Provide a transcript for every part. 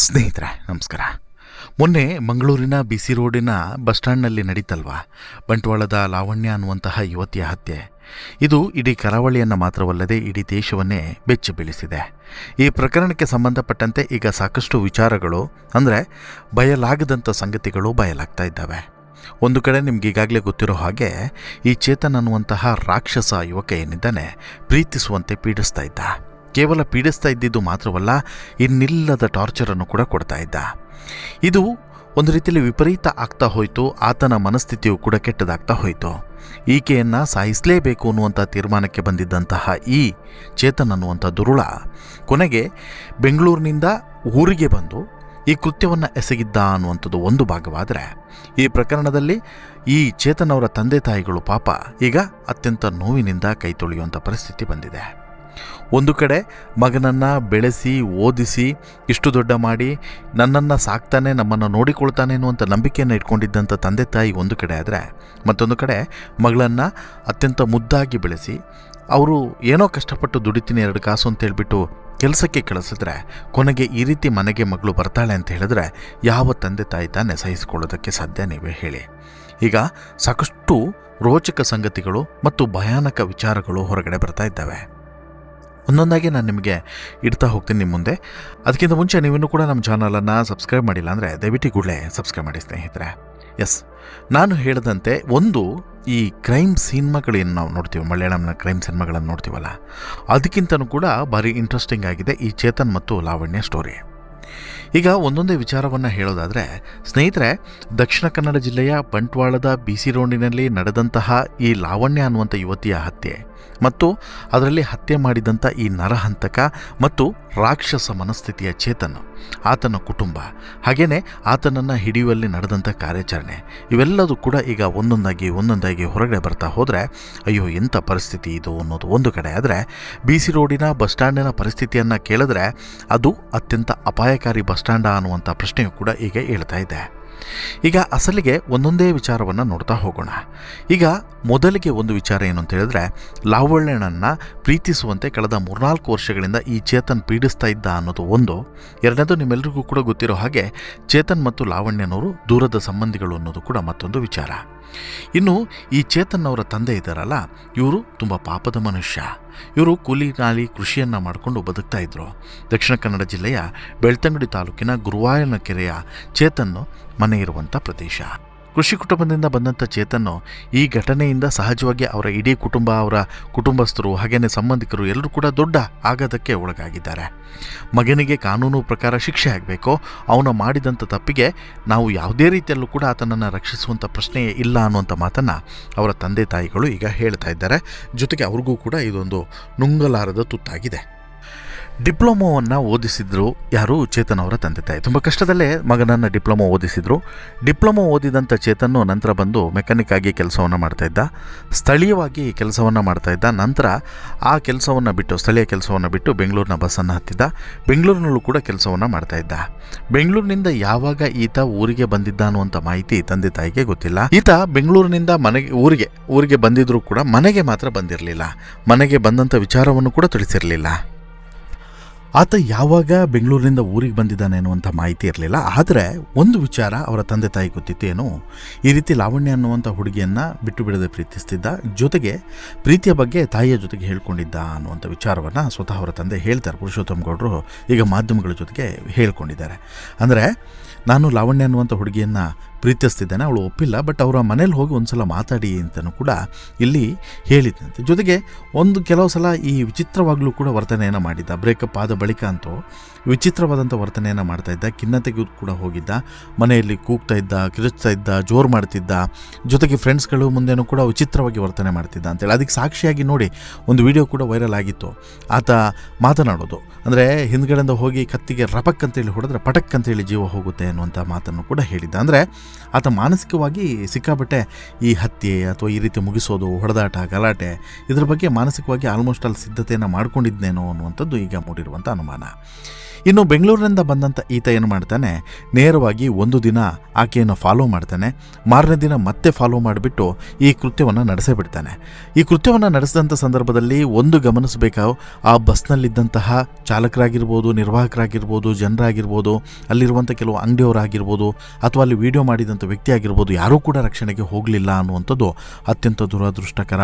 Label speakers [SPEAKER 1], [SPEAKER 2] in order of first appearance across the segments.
[SPEAKER 1] ಸ್ನೇಹಿತರೆ ನಮಸ್ಕಾರ. ಮೊನ್ನೆ ಮಂಗಳೂರಿನ ಬಿಸಿ ರೋಡಿನ ಬಸ್ ಸ್ಟ್ಯಾಂಡ್ನಲ್ಲಿ ನಡೀತಲ್ವಾ ಬಂಟ್ವಾಳದ ಲಾವಣ್ಯ ಅನ್ನುವಂತಹ ಯುವತಿಯ ಹತ್ಯೆ. ಇದು ಇಡೀ ಕರಾವಳಿಯನ್ನು ಮಾತ್ರವಲ್ಲದೆ ಇಡೀ ದೇಶವನ್ನೇ ಬೆಚ್ಚಿ ಬೀಳಿಸಿದೆ. ಈ ಪ್ರಕರಣಕ್ಕೆ ಸಂಬಂಧಪಟ್ಟಂತೆ ಈಗ ಸಾಕಷ್ಟು ವಿಚಾರಗಳು ಅಂದರೆ ಬಯಲಾಗದಂಥ ಸಂಗತಿಗಳು ಬಯಲಾಗ್ತಾ ಇದ್ದಾವೆ. ಒಂದು ಕಡೆ ನಿಮ್ಗೆ ಈಗಾಗಲೇ ಗೊತ್ತಿರೋ ಹಾಗೆ ಈ ಚೇತನ್ ಅನ್ನುವಂತಹ ರಾಕ್ಷಸ ಯುವಕ ಏನಿದ್ದಾನೆ ಪ್ರೀತಿಸುವಂತೆ ಪೀಡಿಸ್ತಾ ಇದ್ದ. ಕೇವಲ ಪೀಡಿಸ್ತಾ ಇದ್ದಿದ್ದು ಮಾತ್ರವಲ್ಲ, ಇನ್ನಿಲ್ಲದ ಟಾರ್ಚರನ್ನು ಕೂಡ ಕೊಡ್ತಾ ಇದ್ದ. ಇದು ಒಂದು ರೀತಿಯಲ್ಲಿ ವಿಪರೀತ ಆಗ್ತಾ ಹೋಯಿತು. ಆತನ ಮನಸ್ಥಿತಿಯು ಕೂಡ ಕೆಟ್ಟದಾಗ್ತಾ ಹೋಯಿತು. ಈಕೆಯನ್ನು ಸಾಯಿಸಲೇಬೇಕು ಅನ್ನುವಂಥ ತೀರ್ಮಾನಕ್ಕೆ ಬಂದಿದ್ದಂತಹ ಈ ಚೇತನ್ ಅನ್ನುವಂಥ ದುರುಳ ಕೊನೆಗೆ ಬೆಂಗಳೂರಿನಿಂದ ಊರಿಗೆ ಬಂದು ಈ ಕೃತ್ಯವನ್ನು ಎಸಗಿದ್ದ ಅನ್ನುವಂಥದ್ದು ಒಂದು ಭಾಗವಾದರೆ, ಈ ಪ್ರಕರಣದಲ್ಲಿ ಈ ಚೇತನ್ ಅವರ ತಂದೆ ತಾಯಿಗಳು ಪಾಪ ಈಗ ಅತ್ಯಂತ ನೋವಿನಿಂದ ಕೈ ತೊಳೆಯುವಂಥ ಪರಿಸ್ಥಿತಿ ಬಂದಿದೆ. ಒಂದು ಕಡೆ ಮಗನನ್ನು ಬೆಳೆಸಿ ಓದಿಸಿ ಇಷ್ಟು ದೊಡ್ಡ ಮಾಡಿ ನನ್ನನ್ನು ಸಾಕ್ತಾನೆ, ನಮ್ಮನ್ನು ನೋಡಿಕೊಳ್ತಾನೆ ಅನ್ನುವಂಥ ನಂಬಿಕೆಯನ್ನು ಇಟ್ಕೊಂಡಿದ್ದಂಥ ತಂದೆ ತಾಯಿ ಒಂದು ಕಡೆ ಆದರೆ, ಮತ್ತೊಂದು ಕಡೆ ಮಗಳನ್ನು ಅತ್ಯಂತ ಮುದ್ದಾಗಿ ಬೆಳೆಸಿ ಅವರು ಏನೋ ಕಷ್ಟಪಟ್ಟು ದುಡಿತೀನಿ 2 ಕಾಸು ಅಂತ ಹೇಳ್ಬಿಟ್ಟು ಕೆಲಸಕ್ಕೆ ಕಳಿಸಿದ್ರೆ ಕೊನೆಗೆ ಈ ರೀತಿ ಮನೆಗೆ ಮಗಳು ಬರ್ತಾಳೆ ಅಂತ ಹೇಳಿದ್ರೆ ಯಾವ ತಂದೆ ತಾಯಿ ತಾನೇ ಸಹಿಸಿಕೊಳ್ಳೋದಕ್ಕೆ ಸಾಧ್ಯ, ನೀವೇ ಹೇಳಿ. ಈಗ ಸಾಕಷ್ಟು ರೋಚಕ ಸಂಗತಿಗಳು ಮತ್ತು ಭಯಾನಕ ವಿಚಾರಗಳು ಹೊರಗಡೆ ಬರ್ತಾ ಇದ್ದಾವೆ. ಒಂದೊಂದಾಗಿ ನಾನು ನಿಮಗೆ ಇಡ್ತಾ ಹೋಗ್ತೀನಿ ನಿಮ್ಮ ಮುಂದೆ. ಅದಕ್ಕಿಂತ ಮುಂಚೆ ನೀವಿನ್ನೂ ಕೂಡ ನಮ್ಮ ಚಾನಲನ್ನು ಸಬ್ಸ್ಕ್ರೈಬ್ ಮಾಡಿಲ್ಲ ಅಂದರೆ ದಯವಿಟ್ಟು ಕೂಡಲೇ ಸಬ್ಸ್ಕ್ರೈಬ್ ಮಾಡಿ ಸ್ನೇಹಿತರೆ. ನಾನು ಹೇಳಿದಂತೆ ಒಂದು ಈ ಕ್ರೈಮ್ ಸಿನಿಮಾಗಳೇನು ನಾವು ನೋಡ್ತೀವಿ, ಮಲಯಾಳಂನ ಕ್ರೈಮ್ ಸಿನಿಮಾಗಳನ್ನು ನೋಡ್ತೀವಲ್ಲ, ಅದಕ್ಕಿಂತನೂ ಕೂಡ ಭಾರಿ ಇಂಟ್ರೆಸ್ಟಿಂಗ್ ಆಗಿದೆ ಈ ಚೇತನ್ ಮತ್ತು ಲಾವಣ್ಯ ಸ್ಟೋರಿ. ಈಗ ಒಂದೊಂದೇ ವಿಚಾರವನ್ನು ಹೇಳೋದಾದರೆ ಸ್ನೇಹಿತರೆ, ದಕ್ಷಿಣ ಕನ್ನಡ ಜಿಲ್ಲೆಯ ಬಂಟ್ವಾಳದ ಬಿಸಿ ರೋಡಿನಲ್ಲಿ ನಡೆದಂತಹ ಈ ಲಾವಣ್ಯ ಅನ್ನುವಂಥ ಯುವತಿಯ ಹತ್ಯೆ ಮತ್ತು ಅದರಲ್ಲಿ ಹತ್ಯೆ ಮಾಡಿದಂಥ ಈ ನರಹಂತಕ ಮತ್ತು ರಾಕ್ಷಸ ಮನಸ್ಥಿತಿಯ ಚೇತನ್, ಆತನ ಕುಟುಂಬ, ಹಾಗೆಯೇ ಆತನನ್ನು ಹಿಡಿಯುವಲ್ಲಿ ನಡೆದಂಥ ಕಾರ್ಯಾಚರಣೆ, ಇವೆಲ್ಲದೂ ಕೂಡ ಈಗ ಒಂದೊಂದಾಗಿ ಹೊರಗಡೆ ಬರ್ತಾ ಹೋದರೆ ಅಯ್ಯೋ ಎಂಥ ಪರಿಸ್ಥಿತಿ ಇದು ಅನ್ನೋದು ಒಂದು ಕಡೆ. ಆದರೆ ಬಿಸಿ ರೋಡಿನ ಬಸ್ ಸ್ಟ್ಯಾಂಡಿನ ಪರಿಸ್ಥಿತಿಯನ್ನು ಕೇಳಿದ್ರೆ ಅದು ಅತ್ಯಂತ ಅಪಾಯಕಾರಿ ಬಸ್ ಸ್ಟ್ಯಾಂಡಾ ಅನ್ನುವಂಥ ಪ್ರಶ್ನೆಯೂ ಕೂಡ ಈಗ ಹೇಳ್ತಾ ಇದೆ. ಈಗ ಅಸಲಿಗೆ ಒಂದೊಂದೇ ವಿಚಾರವನ್ನು ನೋಡ್ತಾ ಹೋಗೋಣ. ಈಗ ಮೊದಲಿಗೆ ಒಂದು ವಿಚಾರ ಏನು ಅಂತ ಹೇಳಿದ್ರೆ, ಲಾವಣ್ಯನನ್ನು ಪ್ರೀತಿಸುವಂತೆ ಕಳೆದ 3-4 ವರ್ಷಗಳಿಂದ ಈ ಚೇತನ್ ಪೀಡಿಸ್ತಾ ಇದ್ದ ಅನ್ನೋದು ಒಂದು. ಎರಡನೇದು, ನಿಮ್ಮೆಲ್ಲರಿಗೂ ಕೂಡ ಗೊತ್ತಿರೋ ಹಾಗೆ ಚೇತನ್ ಮತ್ತು ಲಾವಣ್ಯನವರು ದೂರದ ಸಂಬಂಧಿಗಳು ಅನ್ನೋದು ಕೂಡ ಮತ್ತೊಂದು ವಿಚಾರ. ಇನ್ನು ಈ ಚೇತನ್ ಅವರ ತಂದೆ ಇದ್ದಾರಲ್ಲ, ಇವರು ತುಂಬ ಪಾಪದ ಮನುಷ್ಯ. ಇವರು ಕೂಲಿ ನಾಲಿ ಕೃಷಿಯನ್ನು ಮಾಡಿಕೊಂಡು ಬದುಕ್ತಾ ಇದ್ರು. ದಕ್ಷಿಣ ಕನ್ನಡ ಜಿಲ್ಲೆಯ ಬೆಳ್ತಂಗಡಿ ತಾಲೂಕಿನ ಗುರುವಾಯನ ಕೆರೆಯ ಚೇತನ್ನು ಮನೆ ಇರುವಂಥ ಪ್ರದೇಶ. ಕೃಷಿ ಕುಟುಂಬದಿಂದ ಬಂದಂಥ ಚೇತನ್ನು ಈ ಘಟನೆಯಿಂದ ಸಹಜವಾಗಿ ಅವರ ಇಡೀ ಕುಟುಂಬ, ಅವರ ಕುಟುಂಬಸ್ಥರು ಹಾಗೆಯೇ ಸಂಬಂಧಿಕರು ಎಲ್ಲರೂ ಕೂಡ ದೊಡ್ಡ ಆಘಾತಕ್ಕೆ ಒಳಗಾಗಿದ್ದಾರೆ. ಮಗನಿಗೆ ಕಾನೂನು ಪ್ರಕಾರ ಶಿಕ್ಷೆ ಆಗಬೇಕು, ಅವನು ಮಾಡಿದಂಥ ತಪ್ಪಿಗೆ ನಾವು ಯಾವುದೇ ರೀತಿಯಲ್ಲೂ ಕೂಡ ಆತನನ್ನು ರಕ್ಷಿಸುವಂಥ ಪ್ರಶ್ನೆಯೇ ಇಲ್ಲ ಅನ್ನುವಂಥ ಮಾತನ್ನು ಅವರ ತಂದೆ ತಾಯಿಗಳು ಈಗ ಹೇಳ್ತಾ ಇದ್ದಾರೆ. ಜೊತೆಗೆ ಅವ್ರಿಗೂ ಕೂಡ ಇದೊಂದು ನುಂಗಲಾರದ ತುತ್ತಾಗಿದೆ. ಡಿಪ್ಲೊಮೋವನ್ನು ಓದಿಸಿದ್ರು ಯಾರು? ಚೇತನ್ ಅವರ ತಂದೆ ತಾಯಿ. ತುಂಬ ಕಷ್ಟದಲ್ಲೇ ಮಗನನ್ನು ಡಿಪ್ಲೊಮೊ ಓದಿಸಿದ್ರು. ಡಿಪ್ಲೊಮೊ ಓದಿದಂಥ ಚೇತನ್ನು ನಂತರ ಬಂದು ಮೆಕ್ಯಾನಿಕ್ ಆಗಿ ಕೆಲಸವನ್ನು ಮಾಡ್ತಾಯಿದ್ದ, ಸ್ಥಳೀಯವಾಗಿ ಕೆಲಸವನ್ನು ಮಾಡ್ತಾಯಿದ್ದ. ನಂತರ ಆ ಕೆಲಸವನ್ನು ಬಿಟ್ಟು, ಸ್ಥಳೀಯ ಕೆಲಸವನ್ನು ಬಿಟ್ಟು ಬೆಂಗಳೂರಿನ ಬಸ್ಸನ್ನು ಹತ್ತಿದ್ದ. ಬೆಂಗಳೂರಿನಲ್ಲೂ ಕೂಡ ಕೆಲಸವನ್ನು ಮಾಡ್ತಾಯಿದ್ದ. ಬೆಂಗಳೂರಿನಿಂದ ಯಾವಾಗ ಈತ ಊರಿಗೆ ಬಂದಿದ್ದ ಅನ್ನುವಂಥ ಮಾಹಿತಿ ತಂದೆ ತಾಯಿಗೆ ಗೊತ್ತಿಲ್ಲ. ಈತ ಬೆಂಗಳೂರಿನಿಂದ ಊರಿಗೆ ಬಂದಿದ್ರೂ ಕೂಡ ಮನೆಗೆ ಮಾತ್ರ ಬಂದಿರಲಿಲ್ಲ. ಮನೆಗೆ ಬಂದಂಥ ವಿಚಾರವನ್ನು ಕೂಡ ತಿಳಿಸಿರಲಿಲ್ಲ. ಆತ ಯಾವಾಗ ಬೆಂಗಳೂರಿನಿಂದ ಊರಿಗೆ ಬಂದಿದ್ದಾನೆ ಅನ್ನುವಂಥ ಮಾಹಿತಿ ಇರಲಿಲ್ಲ. ಆದರೆ ಒಂದು ವಿಚಾರ ಅವರ ತಂದೆ ತಾಯಿ ಗೊತ್ತಿತ್ತು, ಏನು, ಈ ರೀತಿ ಲಾವಣ್ಯ ಅನ್ನುವಂಥ ಹುಡುಗಿಯನ್ನು ಬಿಟ್ಟು ಬಿಡದೆ ಪ್ರೀತಿಸ್ತಿದ್ದ, ಜೊತೆಗೆ ಪ್ರೀತಿಯ ಬಗ್ಗೆ ತಾಯಿಯ ಜೊತೆಗೆ ಹೇಳ್ಕೊಂಡಿದ್ದ ಅನ್ನುವಂಥ ವಿಚಾರವನ್ನು ಸ್ವತಃ ಅವರ ತಂದೆ ಹೇಳ್ತಾರೆ. ಪುರುಷೋತ್ತಮ್ ಗೌಡರು ಈಗ ಮಾಧ್ಯಮಗಳ ಜೊತೆಗೆ ಹೇಳ್ಕೊಂಡಿದ್ದಾರೆ. ಅಂದರೆ ನಾನು ಲಾವಣ್ಯ ಅನ್ನುವಂಥ ಹುಡುಗಿಯನ್ನು ಪ್ರೀತಿಸ್ತಿದ್ದೇನೆ, ಅವಳು ಒಪ್ಪಿಲ್ಲ, ಬಟ್ ಅವರ ಮನೇಲಿ ಹೋಗಿ ಒಂದು ಸಲ ಮಾತಾಡಿ ಅಂತಲೂ ಕೂಡ ಇಲ್ಲಿ ಹೇಳಿದ್ದಂತೆ. ಜೊತೆಗೆ ಕೆಲವು ಸಲ ಈ ವಿಚಿತ್ರವಾಗಲೂ ಕೂಡ ವರ್ತನೆಯನ್ನು ಮಾಡಿದ್ದ. ಬ್ರೇಕಪ್ ಆದ ಬಳಿಕ ಅಂತೂ ವಿಚಿತ್ರವಾದಂಥ ವರ್ತನೆಯನ್ನು ಮಾಡ್ತಾಯಿದ್ದ. ಖಿನ್ನತೆಗೂ ಕೂಡ ಹೋಗಿದ್ದ, ಮನೆಯಲ್ಲಿ ಕೂಗ್ತಾ ಇದ್ದ, ಕಿರುಚ್ತಾ ಇದ್ದ, ಜೋರು ಮಾಡ್ತಿದ್ದ. ಜೊತೆಗೆ ಫ್ರೆಂಡ್ಸ್ಗಳು ಮುಂದೆನೂ ಕೂಡ ವಿಚಿತ್ರವಾಗಿ ವರ್ತನೆ ಮಾಡ್ತಿದ್ದ ಅಂತೇಳಿ ಅದಕ್ಕೆ ಸಾಕ್ಷಿಯಾಗಿ ನೋಡಿ ಒಂದು ವಿಡಿಯೋ ಕೂಡ ವೈರಲ್ ಆಗಿತ್ತು. ಆತ ಮಾತನಾಡೋದು ಅಂದರೆ ಹಿಂದ್ಗಡೆಯಿಂದ ಹೋಗಿ ಕತ್ತಿಗೆ ರಪಕ್ ಅಂತೇಳಿ ಹೊಡೆದ್ರೆ ಪಟಕ್ ಅಂತೇಳಿ ಜೀವ ಹೋಗುತ್ತೆ ಅನ್ನುವಂಥ ಮಾತನ್ನು ಕೂಡ ಹೇಳಿದ್ದ. ಅಂದರೆ ಆತ ಮಾನಸಿಕವಾಗಿ ಸಿಕ್ಕಾಬಟ್ಟೆ ಈ ಹತ್ಯೆ ಅಥವಾ ಈ ರೀತಿ ಮುಗಿಸೋದು, ಹೊಡೆದಾಟ, ಗಲಾಟೆ, ಇದರ ಬಗ್ಗೆ ಮಾನಸಿಕವಾಗಿ ಆಲ್ಮೋಸ್ಟ್ ಅಲ್ಲಿ ಸಿದ್ಧತೆಯನ್ನು ಮಾಡ್ಕೊಂಡಿದ್ದೇನೋ ಅನ್ನುವಂಥದ್ದು ಈಗ ಮೂಡಿರುವಂಥ ಅನುಮಾನ. ಇನ್ನು ಬೆಂಗಳೂರಿನಿಂದ ಬಂದಂಥ ಈತ ಏನು ಮಾಡ್ತಾನೆ, ನೇರವಾಗಿ ಒಂದು ದಿನ ಆಕೆಯನ್ನು ಫಾಲೋ ಮಾಡ್ತಾನೆ, ಮಾರನೇ ದಿನ ಮತ್ತೆ ಫಾಲೋ ಮಾಡಿಬಿಟ್ಟು ಈ ಕೃತ್ಯವನ್ನು ನಡೆಸೇ ಬಿಡ್ತಾನೆ. ಈ ಕೃತ್ಯವನ್ನು ನಡೆಸಿದಂಥ ಸಂದರ್ಭದಲ್ಲಿ ಒಂದು ಗಮನಿಸಬೇಕು, ಆ ಬಸ್ನಲ್ಲಿದ್ದಂತಹ ಚಾಲಕರಾಗಿರ್ಬೋದು, ನಿರ್ವಾಹಕರಾಗಿರ್ಬೋದು, ಜನರಾಗಿರ್ಬೋದು, ಅಲ್ಲಿರುವಂಥ ಕೆಲವು ಅಂಗಡಿಯವರಾಗಿರ್ಬೋದು, ಅಥವಾ ಅಲ್ಲಿ ವಿಡಿಯೋ ಮಾಡಿದಂಥ ವ್ಯಕ್ತಿ ಆಗಿರ್ಬೋದು, ಯಾರೂ ಕೂಡ ರಕ್ಷಣೆಗೆ ಹೋಗಲಿಲ್ಲ ಅನ್ನುವಂಥದ್ದು ಅತ್ಯಂತ ದುರದೃಷ್ಟಕರ.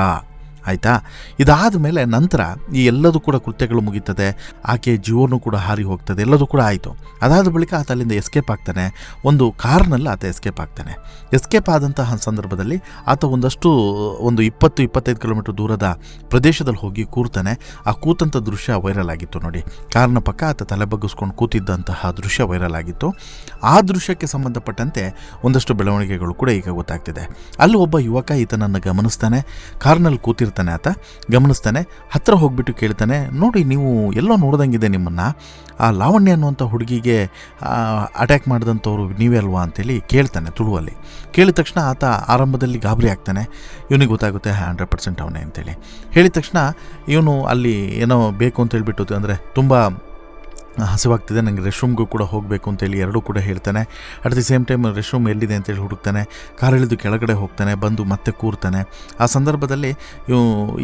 [SPEAKER 1] ಆಯಿತಾ. ಇದಾದ ಮೇಲೆ ನಂತರ ಈ ಎಲ್ಲದೂ ಕೂಡ ಕೃತ್ಯಗಳು ಮುಗೀತದೆ, ಆಕೆ ಜೀವನೂ ಕೂಡ ಹಾರಿ ಹೋಗ್ತದೆ, ಎಲ್ಲದೂ ಕೂಡ ಆಯಿತು. ಅದಾದ ಬಳಿಕ ಆತ ಅಲ್ಲಿಂದ ಎಸ್ಕೇಪ್ ಆಗ್ತಾನೆ. ಒಂದು ಕಾರ್ನಲ್ಲಿ ಆತ ಎಸ್ಕೇಪ್ ಆಗ್ತಾನೆ. ಎಸ್ಕೇಪ್ ಆದಂತಹ ಸಂದರ್ಭದಲ್ಲಿ ಆತ ಒಂದು 20-25 ಕಿಲೋಮೀಟರ್ ದೂರದ ಪ್ರದೇಶದಲ್ಲಿ ಹೋಗಿ ಕೂರ್ತಾನೆ. ಆ ಕೂತಂಥ ದೃಶ್ಯ ವೈರಲ್ ಆಗಿತ್ತು ನೋಡಿ. ಕಾರ್ನ ಪಕ್ಕ ಆತ ತಲೆ ಬಗ್ಗಿಸ್ಕೊಂಡು ಕೂತಿದ್ದಂತಹ ದೃಶ್ಯ ವೈರಲ್ ಆಗಿತ್ತು. ಆ ದೃಶ್ಯಕ್ಕೆ ಸಂಬಂಧಪಟ್ಟಂತೆ ಒಂದಷ್ಟು ಬೆಳವಣಿಗೆಗಳು ಕೂಡ ಈಗ ಗೊತ್ತಾಗ್ತಿದೆ. ಅಲ್ಲಿ ಒಬ್ಬ ಯುವಕ ಈತನನ್ನು ಗಮನಿಸ್ತಾನೆ, ಕಾರ್ನಲ್ಲಿ ಕೂತಿರ್ತಾನೆ. ಆತ ಗಮನಿಸ್ತಾನೆ, ಹತ್ತಿರ ಹೋಗ್ಬಿಟ್ಟು ಕೇಳ್ತಾನೆ, ನೋಡಿ ನೀವು ಎಲ್ಲೋ ನೋಡ್ದಂಗಿದೆ ನಿಮ್ಮನ್ನು, ಆ ಲಾವಣ್ಯ ಅನ್ನುವಂಥ ಹುಡುಗಿಗೆ ಅಟ್ಯಾಕ್ ಮಾಡಿದಂಥವ್ರು ನೀವೇ ಅಲ್ವಾ ಅಂತೇಳಿ ಕೇಳ್ತಾನೆ ತುಳುವಲ್ಲಿ. ಕೇಳಿದ ತಕ್ಷಣ ಆತ ಆರಂಭದಲ್ಲಿ ಗಾಬರಿ ಆಗ್ತಾನೆ. ಇವನಿಗೆ ಗೊತ್ತಾಗುತ್ತೆ 100% ಅವನೇ ಅಂತೇಳಿ. ಹೇಳಿದ ತಕ್ಷಣ ಇವನು ಅಲ್ಲಿ ಏನೋ ಬೇಕು ಅಂತ ಹೇಳ್ಬಿಟ್ಟು, ಅಂದರೆ ತುಂಬ ಹಸಿವಾಗ್ತಿದೆ, ನನಗೆ ರೆಸ್ಟ್ ರೂಮ್ಗೂ ಕೂಡ ಹೋಗಬೇಕು ಅಂತೇಳಿ ಎರಡೂ ಕೂಡ ಹೇಳ್ತಾನೆ. At the same time rest room ಎಲ್ಲಿದೆ ಅಂತೇಳಿ ಹುಡುಕ್ತಾನೆ. ಕಾರ್ ಇಳಿದು ಕೆಳಗಡೆ ಹೋಗ್ತಾನೆ, ಬಂದು ಮತ್ತೆ ಕೂರ್ತಾನೆ. ಆ ಸಂದರ್ಭದಲ್ಲಿ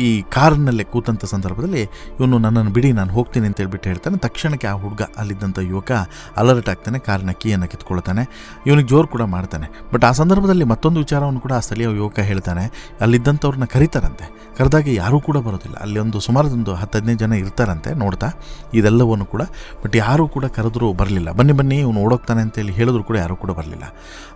[SPEAKER 1] ಈ ಕಾರಿನಲ್ಲೇ ಕೂತಂಥ ಸಂದರ್ಭದಲ್ಲಿ ಇವನು ನನ್ನನ್ನು ಬಿಡಿ, ನಾನು ಹೋಗ್ತೀನಿ ಅಂತೇಳ್ಬಿಟ್ಟು ಹೇಳ್ತಾನೆ. ತಕ್ಷಣಕ್ಕೆ ಆ ಹುಡುಗ, ಅಲ್ಲಿದ್ದಂಥ ಯುವಕ ಅಲರ್ಟ್ ಆಗ್ತಾನೆ, ಕಾರಿನ ಕೀಯನ್ನು ಕಿತ್ಕೊಳ್ತಾನೆ. ಇವನಿಗೆ ಜೋರು ಕೂಡ ಮಾಡ್ತಾನೆ. ಬಟ್ ಆ ಸಂದರ್ಭದಲ್ಲಿ ಮತ್ತೊಂದು ವಿಚಾರವನ್ನು ಕೂಡ ಆ ಸ್ಥಳೀಯ ಯುವಕ ಹೇಳ್ತಾನೆ, ಅಲ್ಲಿದ್ದಂಥವ್ರನ್ನ ಕರೀತಾರಂತೆ. ಕರೆದಾಗ ಯಾರೂ ಕೂಡ ಬರೋದಿಲ್ಲ. ಅಲ್ಲಿ ಸುಮಾರು 10-15 ಜನ ಇರ್ತಾರಂತೆ ನೋಡ್ತಾ ಇದೆಲ್ಲವನ್ನು ಕೂಡ. ಬಟ್ ಯಾರೂ ಕೂಡ ಕರೆದ್ರೂ ಬರಲಿಲ್ಲ. ಬನ್ನಿ ಇವನು ಓಡೋಗ್ತಾನೆ ಅಂತೇಳಿ ಹೇಳಿದ್ರು ಕೂಡ ಯಾರೂ ಕೂಡ ಬರಲಿಲ್ಲ.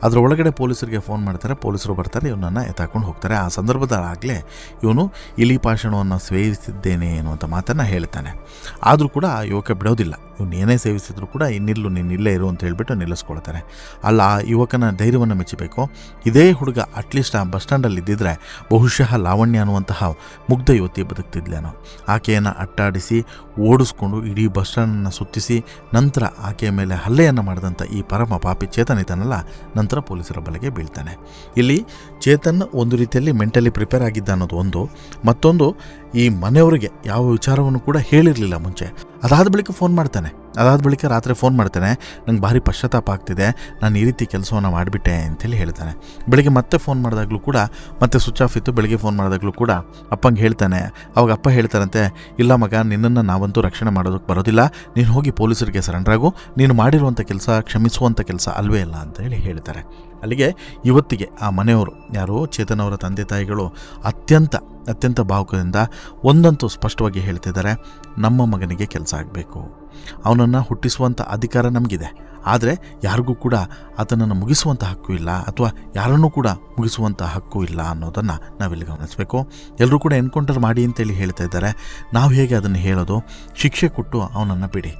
[SPEAKER 1] ಅದರ ಒಳಗಡೆ ಪೊಲೀಸರಿಗೆ ಫೋನ್ ಮಾಡ್ತಾರೆ, ಪೊಲೀಸರು ಬರ್ತಾರೆ, ಇವನನ್ನು ಎತ್ತಾಕೊಂಡು ಹೋಗ್ತಾರೆ. ಆ ಸಂದರ್ಭದಲ್ಲಾಗಲೇ ಇವನು ಇಲಿ ಪಾಷಾಣವನ್ನು ಸೇವಿಸಿದ್ದೇನೆ ಎನ್ನುವಂಥ ಮಾತನ್ನು ಹೇಳ್ತಾನೆ. ಆದರೂ ಕೂಡ ಆ ಯುವಕ ಬಿಡೋದಿಲ್ಲ. ಇವನು ಏನೇ ಸೇವಿಸಿದ್ರು ಕೂಡ ನೀನು ಇಲ್ಲೇ ಇರು ಅಂತ ಹೇಳ್ಬಿಟ್ಟು ನಿಲ್ಲಿಸ್ಕೊಳ್ತಾರೆ. ಅಲ್ಲ, ಆ ಯುವಕನ ಧೈರ್ಯವನ್ನು ಮೆಚ್ಚಬೇಕು. ಇದೇ ಹುಡುಗ ಅಟ್ಲೀಸ್ಟ್ ಆ ಬಸ್ ಸ್ಟ್ಯಾಂಡಲ್ಲಿ ಇದ್ದಿದ್ರೆ ಬಹುಶಃ ಲಾವಣ್ಯ ಅನ್ನುವಂತಹ ಮುಗ್ಧ ಯುವತಿ ಬದುಕ್ತಿದ್ಲೇನೋ. ಆಕೆಯನ್ನು ಅಟ್ಟಾಡಿಸಿ ಓಡಿಸ್ಕೊಂಡು ಇಡೀ ಬಸ್ ಸ್ಟ್ಯಾಂಡನ್ನು ಸುತ್ತಿಸಿ ನಂತರ ಆಕೆಯ ಮೇಲೆ ಹಲ್ಲೆಯನ್ನು ಮಾಡಿದಂಥ ಈ ಪರಮ ಪಾಪಿ ಚೇತನ್ ಇದ್ದಾನಲ್ಲ, ನಂತರ ಪೊಲೀಸರ ಬಲೆಗೆ ಬೀಳ್ತಾನೆ. ಇಲ್ಲಿ ಚೇತನ್ ಒಂದು ರೀತಿಯಲ್ಲಿ ಮೆಂಟಲಿ ಪ್ರಿಪೇರ್ ಆಗಿದ್ದ ಅನ್ನೋದು ಒಂದು. ಮತ್ತೊಂದು, ಈ ಮನೆಯವರಿಗೆ ಯಾವ ವಿಚಾರವನ್ನು ಕೂಡ ಹೇಳಿರಲಿಲ್ಲ ಮುಂಚೆ. ಅದಾದ ಬಳಿಕ ಫೋನ್ ಮಾಡ್ತಾನೆ. ಅದಾದ ಬಳಿಕ ರಾತ್ರಿ ಫೋನ್ ಮಾಡ್ತಾನೆ, ನಂಗೆ ಭಾರಿ ಪಶ್ಚಾತ್ತಾಪ ಆಗ್ತಿದೆ, ನಾನು ಈ ರೀತಿ ಕೆಲಸವನ್ನು ಮಾಡಿಬಿಟ್ಟೆ ಅಂತೇಳಿ ಹೇಳ್ತಾನೆ. ಬೆಳಗ್ಗೆ ಮತ್ತೆ ಫೋನ್ ಮಾಡಿದಾಗಲೂ ಕೂಡ ಮತ್ತೆ ಸ್ವಿಚ್ ಆಫ್ ಇತ್ತು. ಬೆಳಗ್ಗೆ ಫೋನ್ ಮಾಡಿದಾಗಲೂ ಕೂಡ ಅಪ್ಪಂಗೆ ಹೇಳ್ತಾನೆ. ಅವಾಗ ಅಪ್ಪ ಹೇಳ್ತಾರಂತೆ, ಇಲ್ಲ ಮಗ, ನಿನ್ನನ್ನು ನಾವಂತೂ ರಕ್ಷಣೆ ಮಾಡೋದಕ್ಕೆ ಬರೋದಿಲ್ಲ, ನೀನು ಹೋಗಿ ಪೊಲೀಸರಿಗೆ ಸರೆಂಡರ್ ಆಗು, ನೀನು ಮಾಡಿರುವಂಥ ಕೆಲಸ ಕ್ಷಮಿಸುವಂಥ ಕೆಲಸ ಅಲ್ವೇ ಇಲ್ಲ ಅಂತೇಳಿ ಹೇಳ್ತಾರೆ. ಅಲ್ಲಿಗೆ ಇವತ್ತಿಗೆ ಆ ಮನೆಯವರು, ಯಾರು ಚೇತನ್ ಅವರ ತಂದೆ ತಾಯಿಗಳು, ಅತ್ಯಂತ ಭಾವುಕದಿಂದ ಒಂದಂತೂ ಸ್ಪಷ್ಟವಾಗಿ ಹೇಳ್ತಿದ್ದಾರೆ, ನಮ್ಮ ಮಗನಿಗೆ ಕೆಲಸ ಆಗಬೇಕು, ಅವನನ್ನು ಹುಟ್ಟಿಸುವಂಥ ಅಧಿಕಾರ ನಮಗಿದೆ, ಆದರೆ ಯಾರಿಗೂ ಕೂಡ ಆತನನ್ನು ಮುಗಿಸುವಂಥ ಹಕ್ಕು ಇಲ್ಲ, ಅಥವಾ ಯಾರನ್ನೂ ಕೂಡ ಮುಗಿಸುವಂಥ ಹಕ್ಕು ಇಲ್ಲ ಅನ್ನೋದನ್ನು ನಾವಿಲ್ಲಿ ಗಮನಿಸಬೇಕು. ಎಲ್ಲರೂ ಕೂಡ ಎನ್ಕೌಂಟರ್ ಮಾಡಿ ಅಂತೇಳಿ ಹೇಳ್ತಾ ಇದ್ದಾರೆ. ನಾವು ಹೇಗೆ ಅದನ್ನು ಹೇಳೋದು? ಶಿಕ್ಷೆ ಕೊಟ್ಟು ಅವನನ್ನು ಬಿಡಿ.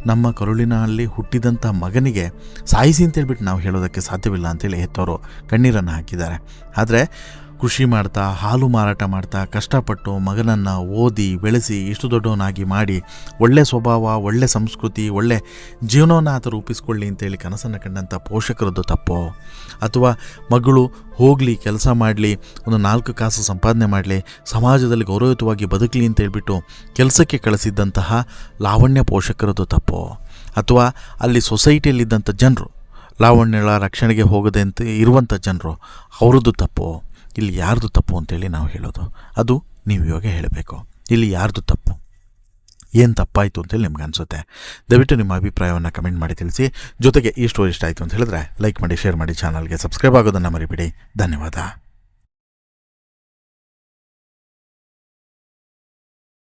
[SPEAKER 1] ನಮ್ಮ ಕರುಳಿನಲ್ಲಿ ಹುಟ್ಟಿದಂಥ ಮಗನಿಗೆ ಸಾಯಿಸಿ ಅಂತೇಳ್ಬಿಟ್ಟು ನಾವು ಹೇಳೋದಕ್ಕೆ ಸಾಧ್ಯವಿಲ್ಲ ಅಂತೇಳಿ ಹೆತ್ತವರು ಕಣ್ಣೀರನ್ನು ಹಾಕಿದ್ದಾರೆ. ಆದರೆ ಕೃಷಿ ಮಾಡ್ತಾ, ಹಾಲು ಮಾರಾಟ ಮಾಡ್ತಾ, ಕಷ್ಟಪಟ್ಟು ಮಗನನ್ನು ಓದಿ ಬೆಳೆಸಿ ಇಷ್ಟು ದೊಡ್ಡವನಾಗಿ ಮಾಡಿ ಒಳ್ಳೆ ಸ್ವಭಾವ, ಒಳ್ಳೆ ಸಂಸ್ಕೃತಿ, ಒಳ್ಳೆ ಜೀವನವನ್ನು ಆತ ರೂಪಿಸ್ಕೊಳ್ಳಿ ಅಂತೇಳಿ ಕನಸನ್ನು ಕಂಡಂಥ ಪೋಷಕರದ್ದು ತಪ್ಪೋ, ಅಥವಾ ಮಗಳು ಹೋಗಲಿ, ಕೆಲಸ ಮಾಡಲಿ, ಒಂದು 4 ಕಾಸು ಸಂಪಾದನೆ ಮಾಡಲಿ, ಸಮಾಜದಲ್ಲಿ ಗೌರವಯುತವಾಗಿ ಬದುಕಲಿ ಅಂತೇಳ್ಬಿಟ್ಟು ಕೆಲಸಕ್ಕೆ ಕಳಿಸಿದ್ದಂತಹ ಲಾವಣ್ಯ ಪೋಷಕರದ್ದು ತಪ್ಪೋ, ಅಥವಾ ಅಲ್ಲಿ ಸೊಸೈಟಿಯಲ್ಲಿದ್ದಂಥ ಜನರು, ಲಾವಣ್ಯಳ ರಕ್ಷಣೆಗೆ ಹೋಗದೆ ಅಂತ ಇರುವಂಥ ಜನರು, ಅವರದ್ದು ತಪ್ಪೋ? ಇಲ್ಲಿ ಯಾರ್ದು ತಪ್ಪು ಅಂತೇಳಿ ನಾವು ಹೇಳೋದು, ಅದು ನೀವು ಇವಾಗ ಹೇಳಬೇಕು. ಇಲ್ಲಿ ಯಾರ್ದು ತಪ್ಪು, ಏನು ತಪ್ಪಾಯಿತು ಅಂತೇಳಿ ನಿಮ್ಗೆ ಅನಿಸುತ್ತೆ? ದಯವಿಟ್ಟು ನಿಮ್ಮ ಅಭಿಪ್ರಾಯವನ್ನು ಕಮೆಂಟ್ ಮಾಡಿ ತಿಳಿಸಿ. ಜೊತೆಗೆ ಈ ಸ್ಟೋರಿ ಇಷ್ಟ ಆಯಿತು ಅಂತ ಹೇಳಿದ್ರೆ ಲೈಕ್ ಮಾಡಿ, ಶೇರ್ ಮಾಡಿ, ಚಾನಲ್ಗೆ ಸಬ್ಸ್ಕ್ರೈಬ್ ಆಗೋದನ್ನು ಮರಿಬೇಡಿ. ಧನ್ಯವಾದ.